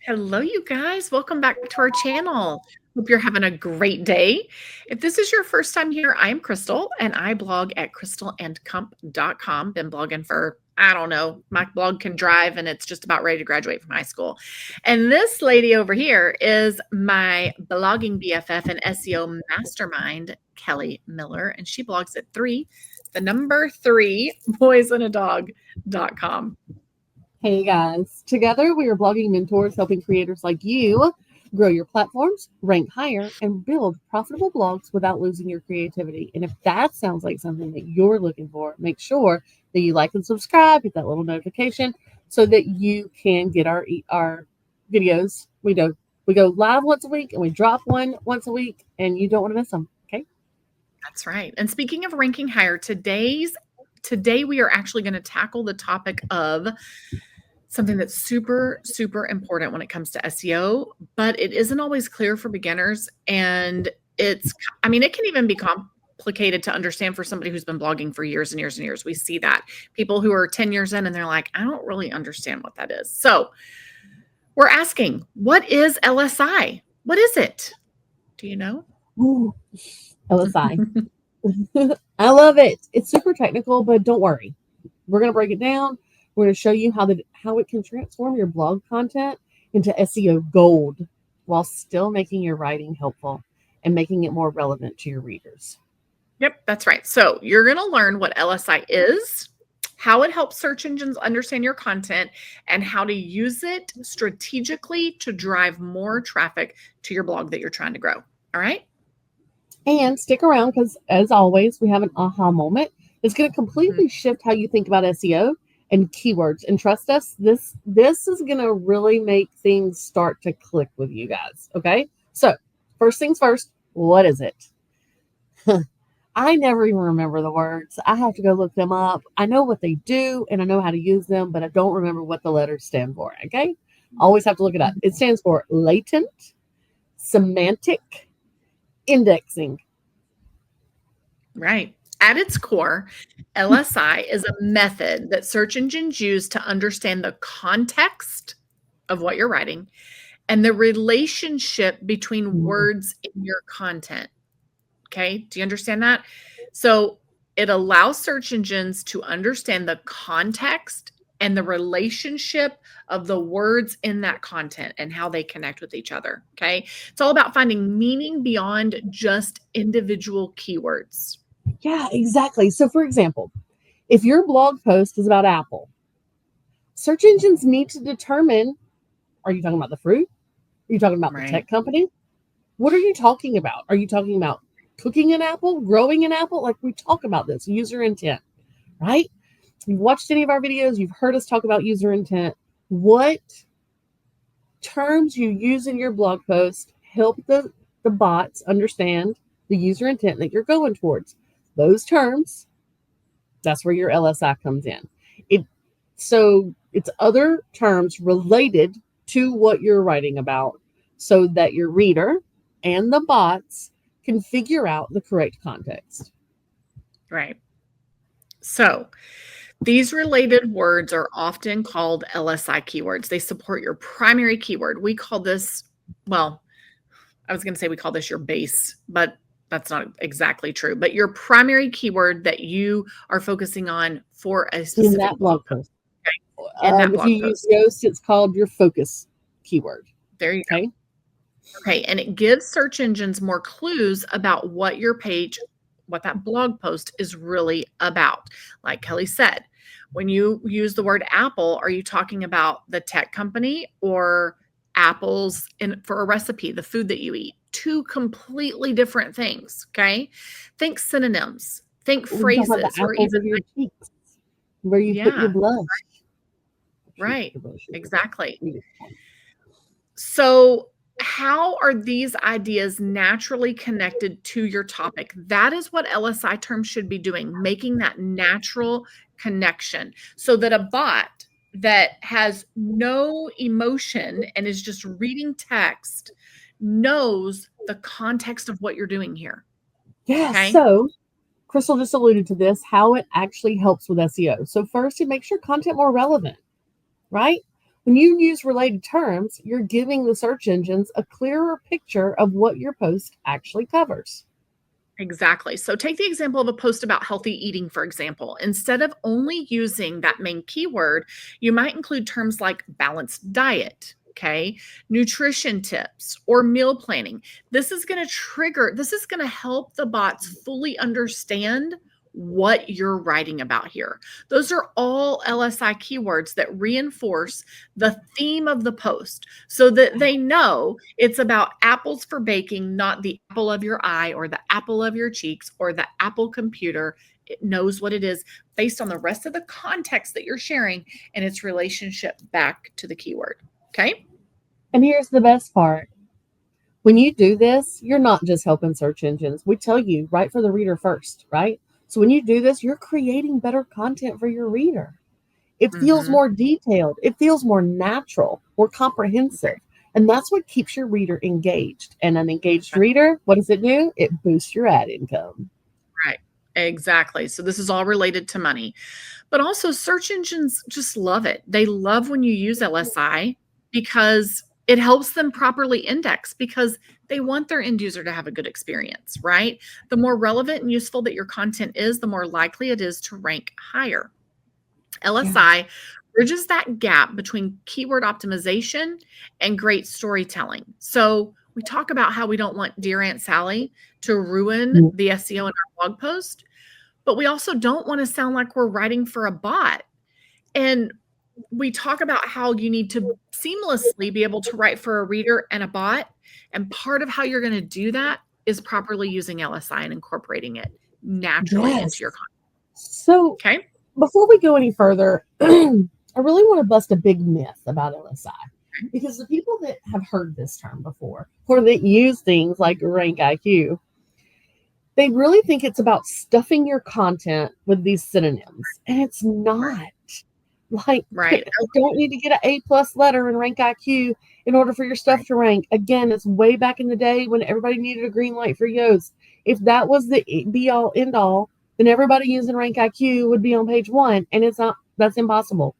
Hello, you guys. Welcome back to our channel. Hope you're having a great day. If this is your first time here, I'm Crystal, and I blog at crystalandcump.com. Been blogging for, I don't know, my blog can drive, and it's just about ready to graduate from high school. And this lady over here is my blogging BFF and SEO mastermind, Kelly Miller, and she blogs at 3 boysandadog.com. Hey guys, together we are blogging mentors helping creators like you grow your platforms, rank higher, and build profitable blogs without losing your creativity. And if that sounds like something that you're looking for, make sure that you like and subscribe, hit that little notification so that you can get our videos. We go live once a week and we drop one once a week, and you don't want to miss them. Okay? That's right. And speaking of ranking higher, today we are actually going to tackle the topic of something that's super, super important when it comes to SEO, but it isn't always clear for beginners. And it can even be complicated to understand for somebody who's been blogging for years and years and years. We see that people who are 10 years in and they're like, I don't really understand what that is. So we're asking, what is LSI? What is it? Do you know? Ooh, LSI. I love it. It's super technical, but don't worry. We're going to break it down. We're going to show you how it can transform your blog content into SEO gold while still making your writing helpful and making it more relevant to your readers. Yep, that's right. So you're going to learn what LSI is, how it helps search engines understand your content, and how to use it strategically to drive more traffic to your blog that you're trying to grow. All right? And stick around because, as always, we have an aha moment. It's going to completely shift how you think about SEO and keywords. And trust us, this is going to really make things start to click with you guys. Okay? So, first things first, what is it? I never even remember the words. I have to go look them up. I know what they do and I know how to use them, but I don't remember what the letters stand for. Okay? Always have to look it up. It stands for Latent Semantic Indexing. Right. At its core, LSI is a method that search engines use to understand the context of what you're writing and the relationship between words in your content. Okay. Do you understand that? So it allows search engines to understand the context and the relationship of the words in that content and how they connect with each other. Okay. It's all about finding meaning beyond just individual keywords. Yeah, exactly. So, for example, if your blog post is about Apple, search engines need to determine, are you talking about the fruit? Are you talking about the tech company? What are you talking about? Are you talking about cooking an apple, growing an apple? Like, we talk about this, user intent, right? If you've watched any of our videos, you've heard us talk about user intent. What terms you use in your blog post help the bots understand the user intent that you're going towards. Those terms, that's where your LSI comes in. So it's other terms related to what you're writing about so that your reader and the bots can figure out the correct context. Right. So these related words are often called LSI keywords. They support your primary keyword. We call this, well, I was going to say we call this your base, but that's not exactly true. But your primary keyword that you are focusing on for a specific in that blog post. Okay. In that blog if you use Yoast, it's called your focus keyword. There you go. Okay. And it gives search engines more clues about what your page, what that blog post is really about. Like Kelly said, when you use the word Apple, are you talking about the tech company or apples for a recipe, the food that you eat? Two completely different things. Okay. Think synonyms, think phrases, or even your cheeks, where you put your blush. Right. Exactly. So how are these ideas naturally connected to your topic? That is what LSI terms should be doing, making that natural connection so that a bot that has no emotion and is just reading text knows the context of what you're doing here. Yeah, Okay. so Crystal just alluded to this, how it actually helps with SEO. So first, it makes your content more relevant, right? When you use related terms, you're giving the search engines a clearer picture of what your post actually covers. Exactly. So take the example of a post about healthy eating, for example. Instead of only using that main keyword, you might include terms like balanced diet, okay, nutrition tips, or meal planning. This is going to help the bots fully understand what you're writing about here. Those are all LSI keywords that reinforce the theme of the post so that they know it's about apples for baking, not the apple of your eye or the apple of your cheeks or the Apple computer. It knows what it is based on the rest of the context that you're sharing and its relationship back to the keyword. Okay. And here's the best part. When you do this, you're not just helping search engines. We tell you, write for the reader first, right? So when you do this, you're creating better content for your reader. It feels more detailed. It feels more natural, more comprehensive. And that's what keeps your reader engaged. And an engaged reader, what does it do? It boosts your ad income. Right. Exactly. So this is all related to money. But also search engines just love it. They love when you use LSI because it helps them properly index because they want their end user to have a good experience, right? The more relevant and useful that your content is, the more likely it is to rank higher. LSI bridges that gap between keyword optimization and great storytelling. So we talk about how we don't want Dear Aunt Sally to ruin the SEO in our blog post, but we also don't want to sound like we're writing for a bot. And we talk about how you need to seamlessly be able to write for a reader and a bot. And part of how you're going to do that is properly using LSI and incorporating it naturally into your content. So Okay. before we go any further, I really want to bust a big myth about LSI. Because the people that have heard this term before, or that use things like rank IQ, they really think it's about stuffing your content with these synonyms. And it's not. Like, Right. you don't need to get an A+ letter in rank IQ in order for your stuff to rank. Again, it's way back in the day when everybody needed a green light for Yoast. If that was the be all end all, then everybody using rank IQ would be on page 1. And it's not, that's impossible.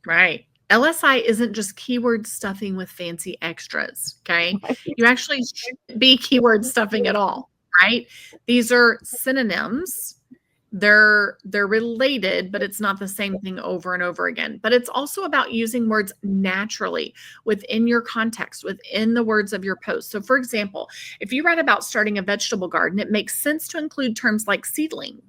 Right. LSI isn't just keyword stuffing with fancy extras, okay? You actually shouldn't be keyword stuffing at all, right? These are synonyms. They're related, but it's not the same thing over and over again. But it's also about using words naturally within your context, within the words of your post. So for example, if you write about starting a vegetable garden, it makes sense to include terms like seedling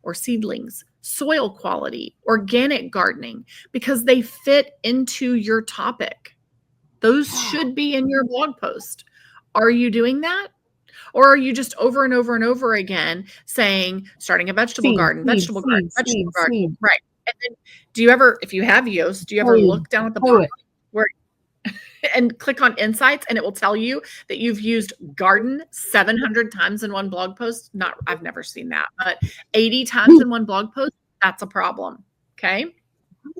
or seedlings, soil quality, organic gardening, because they fit into your topic. Those should be in your blog post. Are you doing that? Or are you just over and over and over again saying, starting a vegetable garden, vegetable garden, vegetable garden? Right. And then do you ever, if you have Yoast, do you ever look down at the bottom where and click on insights and it will tell you that you've used garden 700 times in one blog post? Not, I've never seen that, but 80 times in one blog post, that's a problem. Okay.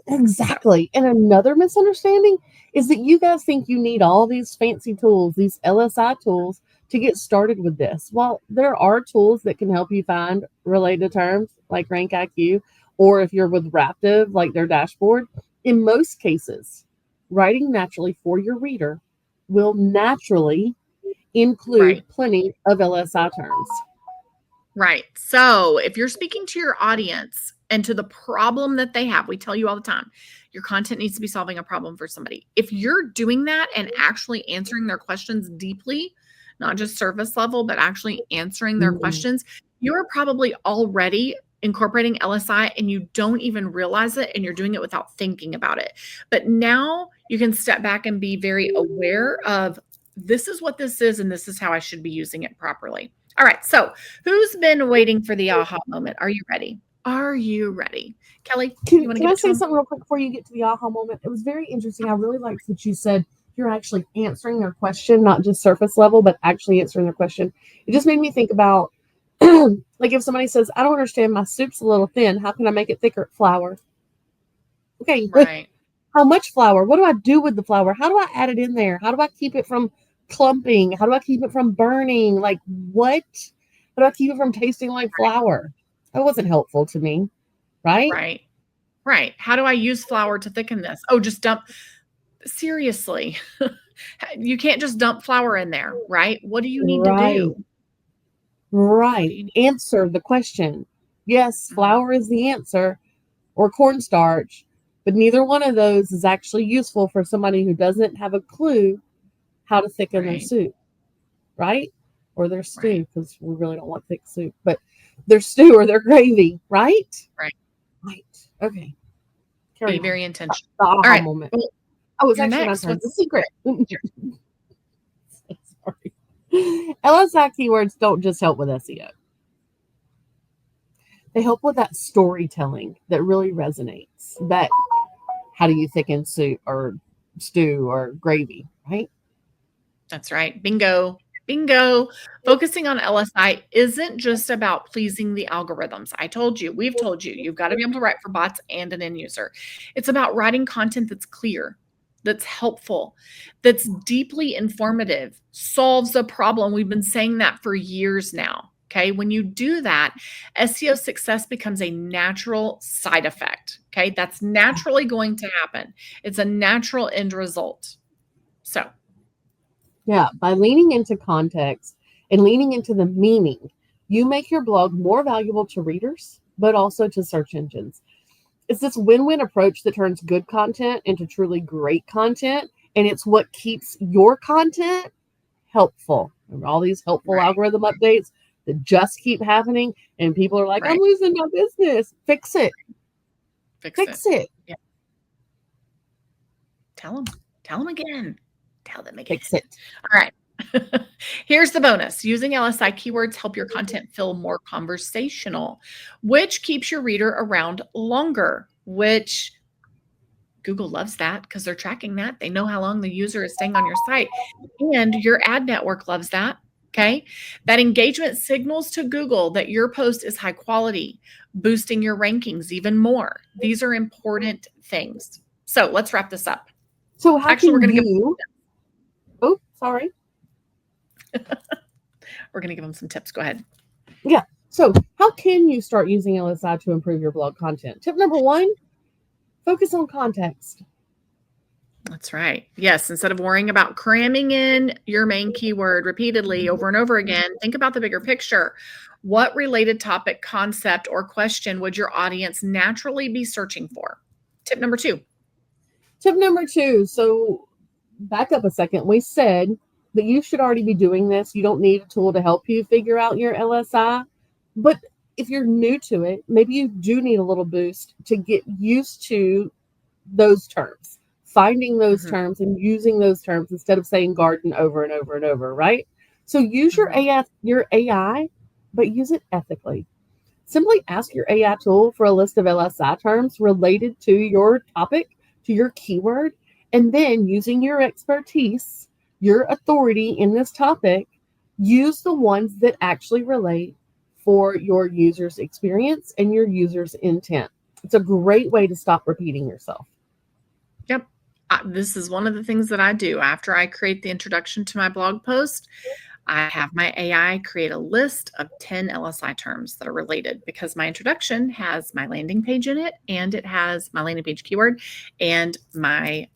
Exactly. And another misunderstanding is that you guys think you need all these fancy tools, these LSI tools, to get started with this. Well, there are tools that can help you find related terms like Rank IQ, or if you're with Raptive, like their dashboard. In most cases, writing naturally for your reader will naturally include plenty of LSI terms. Right. So if you're speaking to your audience and to the problem that they have, we tell you all the time, your content needs to be solving a problem for somebody. If you're doing that and actually answering their questions deeply, not just surface level, but actually answering their questions, you're probably already incorporating LSI and you don't even realize it and you're doing it without thinking about it. But now you can step back and be very aware of this is what this is and this is how I should be using it properly. All right. So who's been waiting for the aha moment? Are you ready? Are you ready? Kelly, Can I say something real quick before you get to the aha moment? It was very interesting. I really liked that you said you're actually answering their question, not just surface level, but actually answering their question. It just made me think about like if somebody says, I don't understand, my soup's a little thin. How can I make it thicker? Flour. Okay. Right. How much flour? What do I do with the flour? How do I add it in there? How do I keep it from clumping? How do I keep it from burning? Like what? How do I keep it from tasting like flour? That wasn't helpful to me. Right? Right. Right. How do I use flour to thicken this? Oh, just dump. Seriously. You can't just dump flour in there, right? What do you need to do? Right. Answer the question. Yes, flour is the answer, or cornstarch, but neither one of those is actually useful for somebody who doesn't have a clue how to thicken their soup, right? Or their stew, because we really don't want thick soup, but their stew or their gravy, right? Right. Right. Okay. Be very intentional. The All right. moment. Oh, it's actually next. my turn. The secret. Sorry. LSI keywords don't just help with SEO. They help with that storytelling that really resonates. That how do you thicken soup or stew or gravy, right? That's right. Bingo. Bingo. Focusing on LSI isn't just about pleasing the algorithms. We've told you, you've got to be able to write for bots and an end user. It's about writing content that's clear, that's helpful, that's deeply informative, solves a problem. We've been saying that for years now. Okay. When you do that, SEO success becomes a natural side effect. Okay. That's naturally going to happen. It's a natural end result. So, yeah, by leaning into context and leaning into the meaning, you make your blog more valuable to readers, but also to search engines. It's this win-win approach that turns good content into truly great content, and it's what keeps your content helpful. Remember all these helpful algorithm updates that just keep happening, and people are like, I'm losing my business. Fix it. Fix it. Yeah. Tell them again. Tell them again. Fix it. All right. Here's the bonus. Using LSI keywords help your content feel more conversational, which keeps your reader around longer, which Google loves that because they're tracking that. They know how long the user is staying on your site, and your ad network loves that. Okay. That engagement signals to Google that your post is high quality, boosting your rankings even more. These are important things. So let's wrap this up. So how we're going to give. Oh, sorry. We're going to give them some tips. Go ahead. Yeah. So how can you start using LSI to improve your blog content? Tip number 1, focus on context. That's right. Yes. Instead of worrying about cramming in your main keyword repeatedly over and over again, think about the bigger picture. What related topic, concept, or question would your audience naturally be searching for? Tip number 2. Tip number 2. So back up a second. We said that you should already be doing this. You don't need a tool to help you figure out your LSI. But if you're new to it, maybe you do need a little boost to get used to those terms, finding those terms and using those terms instead of saying garden over and over and over, right? So use your AI, but use it ethically. Simply ask your AI tool for a list of LSI terms related to your topic, to your keyword, and then using your expertise, your authority in this topic, use the ones that actually relate for your user's experience and your user's intent. It's a great way to stop repeating yourself. Yep. This is one of the things that I do. After I create the introduction to my blog post, I have my AI create a list of 10 LSI terms that are related because my introduction has my landing page in it, and it has my landing page keyword and my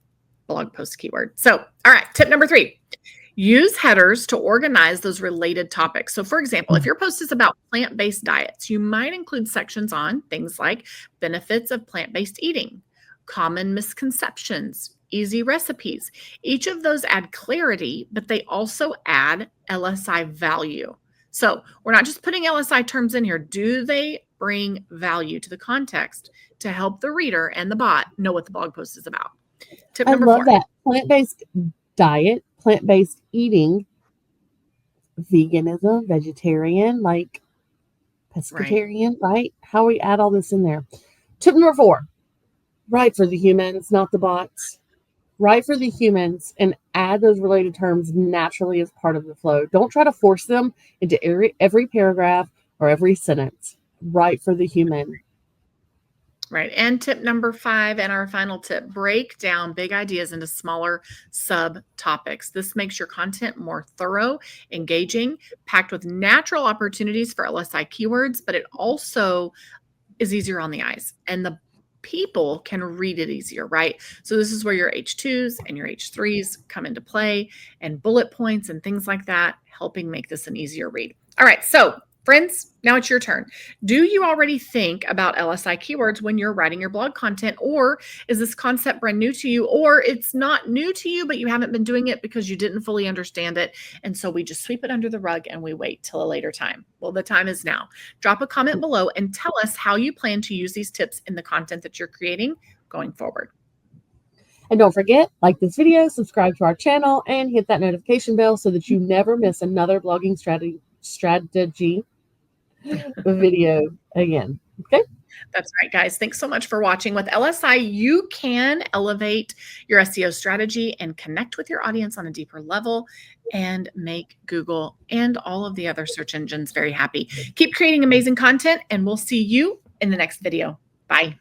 blog post keyword. So, all right, tip number 3, use headers to organize those related topics. So, for example, if your post is about plant-based diets, you might include sections on things like benefits of plant-based eating, common misconceptions, easy recipes. Each of those add clarity, but they also add LSI value. So we're not just putting LSI terms in here. Do they bring value to the context to help the reader and the bot know what the blog post is about? Tip number 4. I love that. Plant-based diet, plant-based eating, veganism, vegetarian, like pescatarian, right? How we add all this in there. Tip number 4, write for the humans, not the bots. Write for the humans and add those related terms naturally as part of the flow. Don't try to force them into every paragraph or every sentence. Write for the human. Right. And tip number 5, and our final tip, break down big ideas into smaller subtopics. This makes your content more thorough, engaging, packed with natural opportunities for LSI keywords, but it also is easier on the eyes, and the people can read it easier, right? So this is where your H2s and your H3s come into play, and bullet points and things like that, helping make this an easier read. All right, so friends, now it's your turn. Do you already think about LSI keywords when you're writing your blog content, or is this concept brand new to you, or it's not new to you, but you haven't been doing it because you didn't fully understand it, and so we just sweep it under the rug and we wait till a later time? Well, the time is now. Drop a comment below and tell us how you plan to use these tips in the content that you're creating going forward. And don't forget, like this video, subscribe to our channel, and hit that notification bell so that you never miss another blogging strategy video again. Okay? That's right, guys. Thanks so much for watching. With LSI, you can elevate your SEO strategy and connect with your audience on a deeper level and make Google and all of the other search engines very happy. Keep creating amazing content, and we'll see you in the next video. Bye.